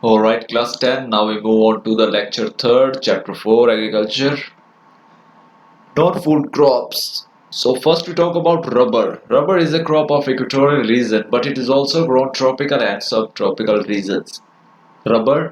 Alright, class 10. Now we move on to the lecture 3rd, chapter 4, agriculture. Non-food crops. So first we talk about rubber. Rubber is a crop of equatorial region, but it is also grown tropical and subtropical regions. Rubber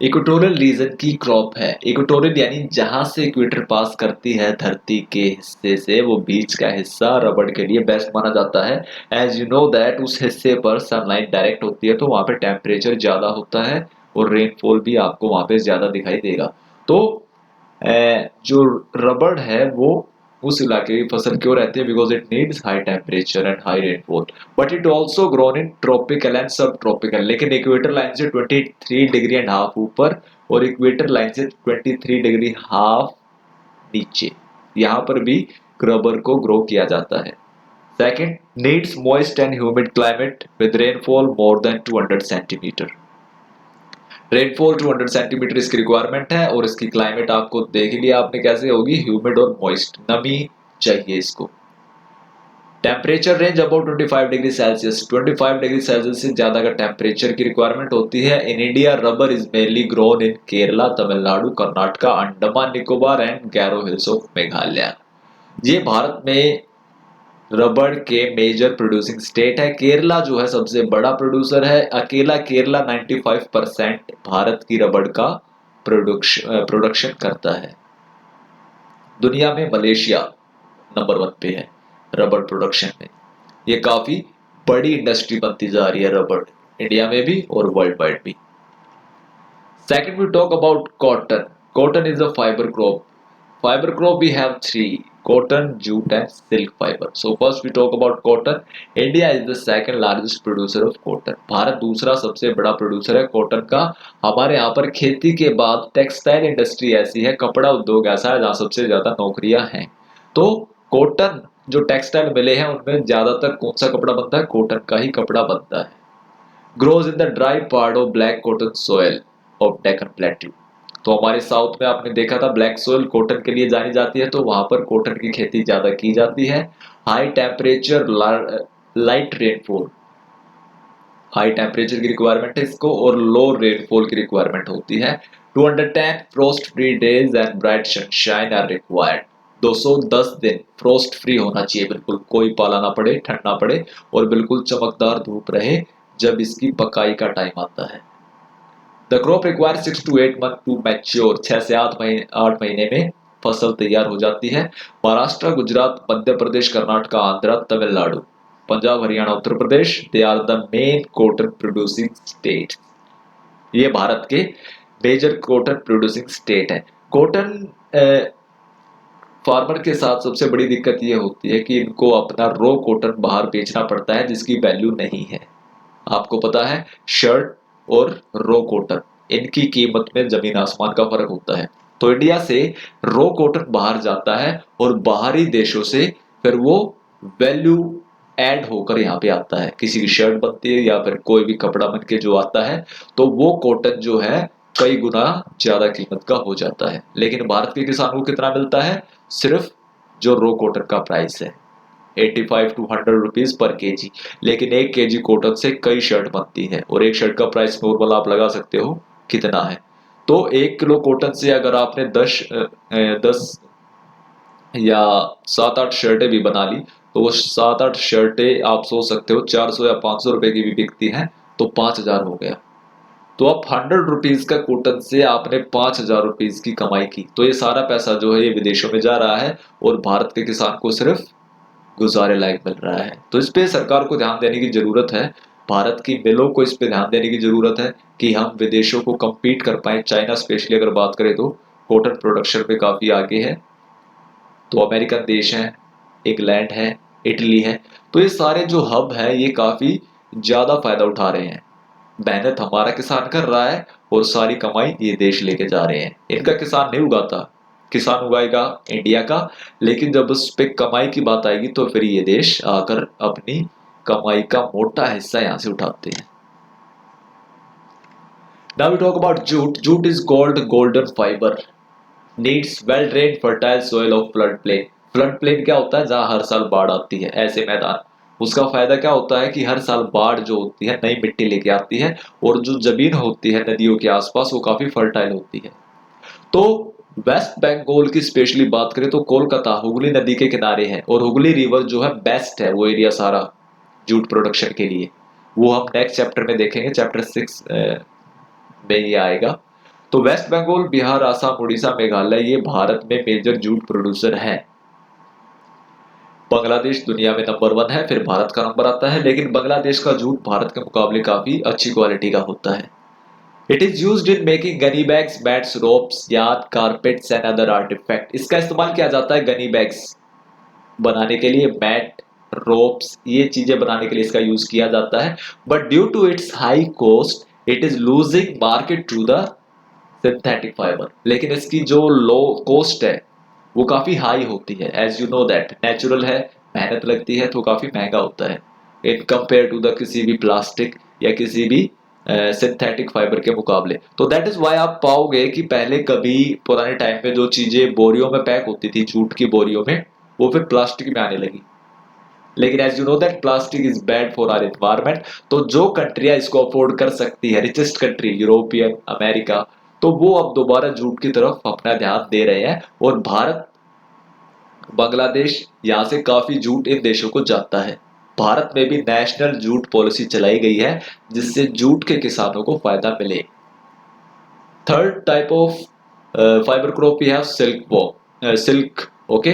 equatorial region की crop है। Equatorial यानी जहां से equator पास करती है धरती के हिस्से से, वो बीच का हिस्सा रबर के लिए बेस्ट माना जाता है। एज यू नो दैट उस हिस्से पर सनलाइट डायरेक्ट होती है, तो वहां पे टेम्परेचर ज्यादा होता है और रेनफॉल भी आपको वहां पे ज्यादा दिखाई देगा। तो जो रबड़ है वो उस इलाके की फसल क्यों रहती है? Because it needs high temperature and high rainfall, but it also grown in tropical and सब ट्रॉपिकल। लेकिन इक्वेटर लाइन से 23 डिग्री एंड हाफ ऊपर और इक्वेटर लाइन से 23 डिग्री हाफ नीचे, यहाँ पर भी रबर को ग्रो किया जाता है। Second, needs moist and humid climate with rainfall more than 200 centimetre. Rainfall 200 centimetre इसकी रिक्वायरमेंट है और इसकी क्लाइमेट आपको देख लिया आपने कैसे होगी, ह्यूमिड और मॉइस्ट, नमी चाहिए इसको। Temperature range about 25 degree Celsius, 25 degree Celsius से ज्यादा का टेम्परेचर की रिक्वायरमेंट होती है। In India rubber is mainly grown in Kerala, Tamil Nadu, Karnataka, Andaman Nicobar and Garo hills of Meghalaya. ये भारत में रबर के मेजर प्रोड्यूसिंग स्टेट है। केरला जो है सबसे बड़ा प्रोड्यूसर है। अकेला केरला 95% भारत की रबर का प्रोडक्शन करता है। दुनिया में मलेशिया नंबर 1 पे है रबर प्रोडक्शन में। ये काफी बड़ी इंडस्ट्री बनती जा रही है रबर, इंडिया में भी और वर्ल्ड वाइड भी। Second, we talk about cotton. Cotton is a fiber crop. Fiber crop we have 3: cotton, jute and silk fiber. So first we talk about cotton. India is the second largest producer of cotton. Bharat दूसरा सबसे बड़ा producer है cotton का। हमारे यहाँ पर खेती के बाद टेक्सटाइल इंडस्ट्री ऐसी है, कपड़ा उद्योग ऐसा है जहाँ सबसे ज्यादा नौकरियां हैं। तो कॉटन जो टेक्सटाइल मिले हैं उनमें ज्यादातर कौन सा कपड़ा बनता है? कॉटन का ही कपड़ा बनता है। Grows in the dry part of black cotton soil of Deccan plateau. तो हमारे साउथ में आपने देखा था ब्लैक सोइल कॉटन के लिए जानी जाती है, तो वहां पर कॉटन की खेती ज्यादा की जाती है। High temperature, light rainfall, high temperature की रिक्वायरमेंट है इसको और लो रेनफॉल की रिक्वायरमेंट होती है। 210 frost free days and bright sunshine are required. 210 दिन फ्रोस्ट फ्री होना चाहिए, बिल्कुल कोई पाला ना पड़े, ठंड ना पड़े और बिल्कुल चमकदार धूप रहे जब इसकी पकाई का टाइम आता है। The crop requires 6 to 8 months to mature. 6 से 8 महीने में फसल तैयार हो जाती है। Maharashtra, Gujarat, Madhya Pradesh, Karnataka, Andhra, Tamil Nadu, Punjab, Haryana, Uttar Pradesh, they are the main cotton producing state. ये भारत के मेजर कॉटन प्रोड्यूसिंग स्टेट है। कॉटन फार्मर के साथ सबसे बड़ी दिक्कत ये होती है कि इनको अपना रो कॉटन बाहर बेचना पड़ता है जिसकी वैल्यू नहीं है। आपको पता है शर्ट और रो कॉटन, इनकी कीमत में जमीन आसमान का फर्क होता है। तो इंडिया से रो कॉटन बाहर जाता है और बाहरी देशों से फिर वो वैल्यू ऐड होकर यहाँ पे आता है, किसी की शर्ट बनती है या फिर कोई भी कपड़ा बन के जो आता है, तो वो कॉटन जो है कई गुना ज्यादा कीमत का हो जाता है। लेकिन भारत के किसान को कितना मिलता है? सिर्फ जो रो कॉटन का प्राइस है 85 to 100 रुपीज पर केजी। लेकिन 1 केजी कॉटन से कई शर्ट बनती है और एक शर्ट का प्राइस नॉर्मल आप लगा सकते हो कितना है। तो 1 किलो कॉटन से अगर आपने 10 या 7-8 शर्टें भी बना ली, तो वो 7-8 शर्टें आप सोच सकते हो 400 या 500 रुपए की भी बिकती हैं, तो 5000 हो गया। तो आप 100 रुपीज का कॉटन से आपने 5000 रुपीज की कमाई की। तो ये सारा पैसा जो है ये विदेशों में जा रहा है और भारत के किसान को सिर्फ गुजारे लायक मिल रहा है। तो इस पे सरकार को ध्यान देने की जरूरत है, भारत की मिलों को इस पे ध्यान देने की जरूरत है कि हम विदेशों को compete कर पाए। चाइना स्पेशली अगर बात करें तो कॉटन प्रोडक्शन पे काफी आगे है। तो अमेरिकन देश है, इंग्लैंड है, इटली है, तो ये सारे जो हब है ये काफी ज्यादा फायदा उठा रहे हैं। मेहनत हमारा किसान कर रहा है और सारी कमाई ये देश लेके जा रहे हैं। इनका किसान नहीं उगाता, किसान उगाएगा इंडिया का, लेकिन जब उस पे कमाई की बात आएगी तो फिर ये देश आकर अपनी कमाई का मोटा हिस्सा यहां से उठाते हैं। Now we talk about jute. Jute is golden fiber. Needs well drained fertile soil of floodplain. Floodplain क्या होता है? जहां हर साल बाढ़ आती है, ऐसे मैदान। उसका फायदा क्या होता है कि हर साल बाढ़ जो होती है नई मिट्टी लेके आती है, और जो जमीन होती है नदियों के आसपास वो काफी फर्टाइल होती है। तो वेस्ट बंगाल की स्पेशली बात करें तो कोलकाता हुगली नदी के किनारे है, और हुगली रिवर जो है बेस्ट है वो एरिया सारा जूट प्रोडक्शन के लिए। वो हम नेक्स्ट चैप्टर में देखेंगे, चैप्टर 6 में ये आएगा। तो वेस्ट बंगाल, बिहार, आसाम, उड़ीसा, मेघालय ये भारत में मेजर जूट प्रोड्यूसर है। बांग्लादेश दुनिया में नंबर 1 है, फिर भारत का नंबर आता है, लेकिन बांग्लादेश का जूट भारत के मुकाबले काफी अच्छी क्वालिटी का होता है। It is used in making gunny bags, mats, ropes, yard, carpets and other artefact. इसका इस्तेमाल किया जाता है गनी बैग्स बनाने के लिए, मैट, रोप्स ये चीजें बनाने के लिए इसका यूज किया जाता है। But due to its high cost it is losing market to the synthetic fibre. लेकिन इसकी जो लो कॉस्ट है वो काफी हाई होती है। As you know that natural है, मेहनत लगती है तो काफी महंगा होता है इन कंपेयर टू द किसी भी प्लास्टिक या किसी भी सिंथेटिक फाइबर के मुकाबले। तो दैट इज वाई आप पाओगे कि पहले कभी पुराने टाइम पे जो चीजें बोरियों में पैक होती थी जूट की बोरियों में, वो फिर प्लास्टिक में आने लगी। लेकिन as you know that plastic is bad for our environment. तो जो कंट्रियां इसको अफोर्ड कर सकती है, रिचेस्ट कंट्री यूरोपियन अमेरिका, तो वो अब दोबारा जूट की तरफ अपना ध्यान दे रहे हैं, और भारत, बांग्लादेश यहाँ से काफी जूट इन देशों को जाता है। भारत में भी नेशनल जूट पॉलिसी चलाई गई है जिससे जूट के किसानों को फायदा मिले। Third type of fibre crop we have silk. Okay,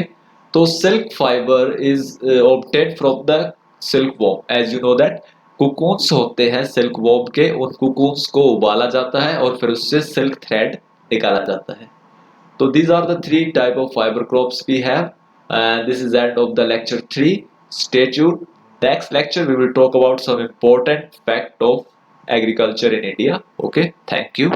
तो silk fibre is obtained from the silk worm. As you know that cocoons होते हैं सिल्क वॉर्म के, उन कुकून्स को उबाला जाता है और फिर उससे सिल्क थ्रेड निकाला जाता है। So these are the 3 type of fiber crops we have, and this is the end of the lecture 3. Stay tuned. Next lecture we will talk about some important fact of agriculture in India. Okay, thank you.